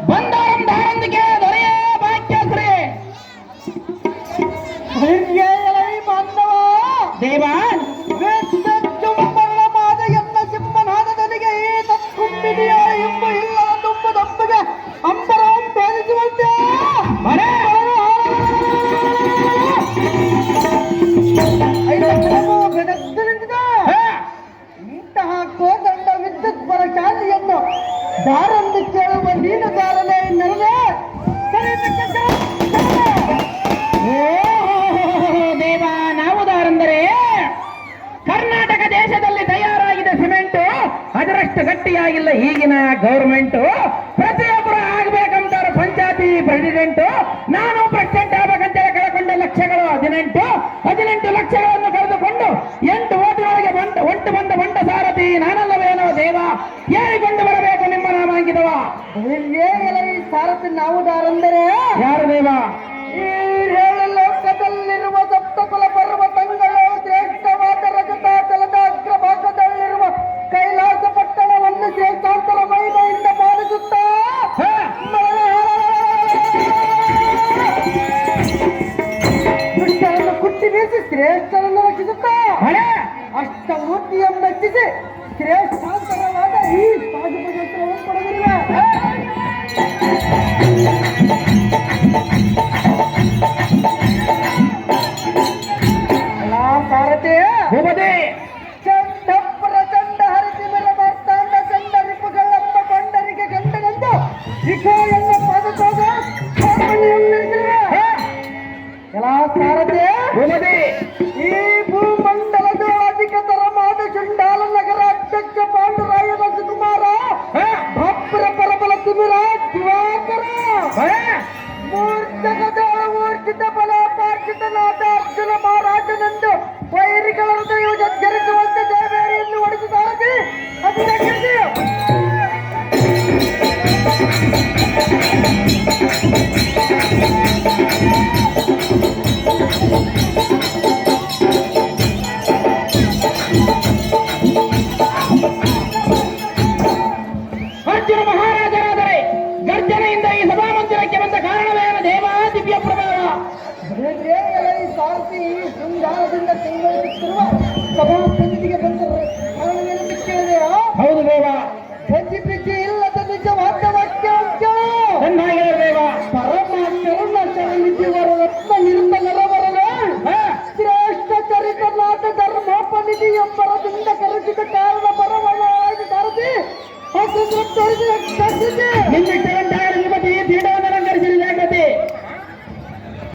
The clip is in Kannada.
ಬಂದವರೊಂದಕ್ಕೆ ದೊರೆಯ ಭಾಗ್ಯಶ್ರೀ ಬಾಂಧವ ದೇವ ಮಾದ ಎನ್ನ ಸಿಂಹನಾದನಿಗೆ ಈ ತತ್ಕುಂಬಿನಿಯ ಇಂಬು ಇಲ್ಲ ತುಂಬ ದಪ್ಪಗೆ ಅಂಬರ ಬೇರಿಸುವಂತೆ ಇಂತಹ ಕೋದಂಡ ವಿದ್ಯುತ್ ಪರಶಾಲಿಯನ್ನು ದಾರಂದು ಕೇಳುವ ನೀನು ದಾರನೇ ನೆರಳೆ ದೇವ ನಾವು ದಾರಂದರೆ ಕರ್ನಾಟಕ ದೇಶದಲ್ಲಿ ತಯಾರಾಗಿದೆ ಸಿಮೆಂಟು ಅದರಷ್ಟು ಗಟ್ಟಿಯಾಗಿಲ್ಲ ಈಗಿನ ಗೌರ್ಮೆಂಟು. ಪ್ರತಿಯೊಬ್ಬರು ಆಗ್ಬೇಕಂತಾರೆ ಪಂಚಾಯತಿ ಪ್ರೆಸಿಡೆಂಟು. ನಾನು ಪ್ರೆಸಿಡೆಂಟ್ ಆಗ್ಬೇಕಂತೇಳಿ ಕಳ್ಕೊಂಡ ಲಕ್ಷಗಳು 18 ಲಕ್ಷಗಳನ್ನು ಕಳೆದುಕೊಂಡು 8 ಓಟಿನೊಳಗೆ ಒಟ್ಟು ಬಂದ ಬಂಡ ಸಾರಥಿ ನಾನಲ್ಲವೇನೋ ದೇವ ಹೇಳಿಕೊಂಡು ಬರಬೇಕು ನಿಮ್ಮ ನಾಮಾಂಕಿತವ. ಈ ಸಾರಥಿ ನಾವು ದಾರಂದರೆ ಯಾರು ದೇವ? ಈ ಲೋಕದಲ್ಲಿರುವ ಸಪ್ತಕುಲ ಪರ್ವತಗಳು ಶ್ರೇಷ್ಠವಾದ ರಜತಾಚಲದ ಅಗ್ರಭಾಗದಲ್ಲಿರುವ ಕೈಲಾಸ ಪಟ್ಟಣವನ್ನು ಶ್ರೇಷ್ಠಾಂತರ ಮಹಿಮೆಯಿಂದ ಪಾಲಿಸುತ್ತಾ ದುಷ್ಟರನ್ನು ಕುಟ್ಟಿ ಬೀಸಿ ಶ್ರೇಷ್ಠರನ್ನು ರಚಿಸುತ್ತಾ ಅಷ್ಟಮೂರ್ತಿಯನ್ನು ಮೆಚ್ಚಿಸಿ ಶ್ರೇಷ್ಠಾಂತರವಾದ ಈ ಪಾಶುಪದವನ್ನು ಪಡೆದಿರುವ ಸಾರಥಿ ಚಂಡ ಪ್ರಚಂಡ ಹರಿಸಿ ಬರ್ತಾಂಡ ಚಂಡ ರಿಪುಗಳಪ್ಪ ಕೊಂಡರಿಗೆ ಗಂಡನಂದು ಇಕೋ ಎನ್ನ ಪದತೋಗ ಎಲ್ಲ ಸಾರಥಿ ಈ ಭೂಮಂಡಲದ ಅಧಿಕತರವಾದ ಚಂಡಾಲ ನಗರ ಅಧ್ಯಕ್ಷ ಪಾಂಡುರಾಯನ ಸುಕುಮಾರ ಭಪ್ರ ಪರಬಲ ತಿಮಿರ ದಿವಾಕರ ಮೂರ್ಛಕದ ಊರ್ಜಿತ ಬಲ ಪಾರ್ಜಿತನಾದ ಅರ್ಜುನ ಮಹಾರಾಜನೆಂದು ವೈರಿಗಳ ಹೃದಯ ಜರ್ಜರಿಸುವಂತೆ ದೇವೇರಿಯನ್ನು ಹೊಡೆದು ಸಾರಥಿ ಅಭಿನಂದಿಸಿ ಅರ್ಜುನ ಮಹಾರಾಜರಾದರೆ ಗರ್ಜನೆಯಿಂದ ಈ ಸಭಾಮಂದಿರಕ್ಕೆ ಬಂದ ಕಾರಣವೇನು ದೇವ ದಿವ್ಯ ಪ್ರಭಾವ? ಸಾರಥಿ ಶೃಂಗಾರದಿಂದ ಕೈಗೊಳ್ಳುತ್ತಿರುವ ಸಭಾ ಸಮಿತಿಗೆ ಬಂದ ಕಾರಣವೇನೆಂದು ಕೇಳಿದೆಯಾ? ಹೌದು ದೇವ. ಹೆಜ್ಜೆ ಪಿಜ್ಜೆ ಇಲ್ಲದ ನಿಜವಾದ ವಾಕ್ಯ ದೇವ. ಪರಮ ಕರುಣ ಚರಣಿಸಿವರ ರತ್ನ ನಿರ್ಮಲರವರೇ ಶ್ರೇಷ್ಠ ಚರಿತನಾದ ಧರ್ಮೋಪನಿಧಿ ಎಂಬರದಿಂದ ಕರೆಸಿದ ಕಾರಣ ಬರವಲ್ಲ ಸಾರಥಿ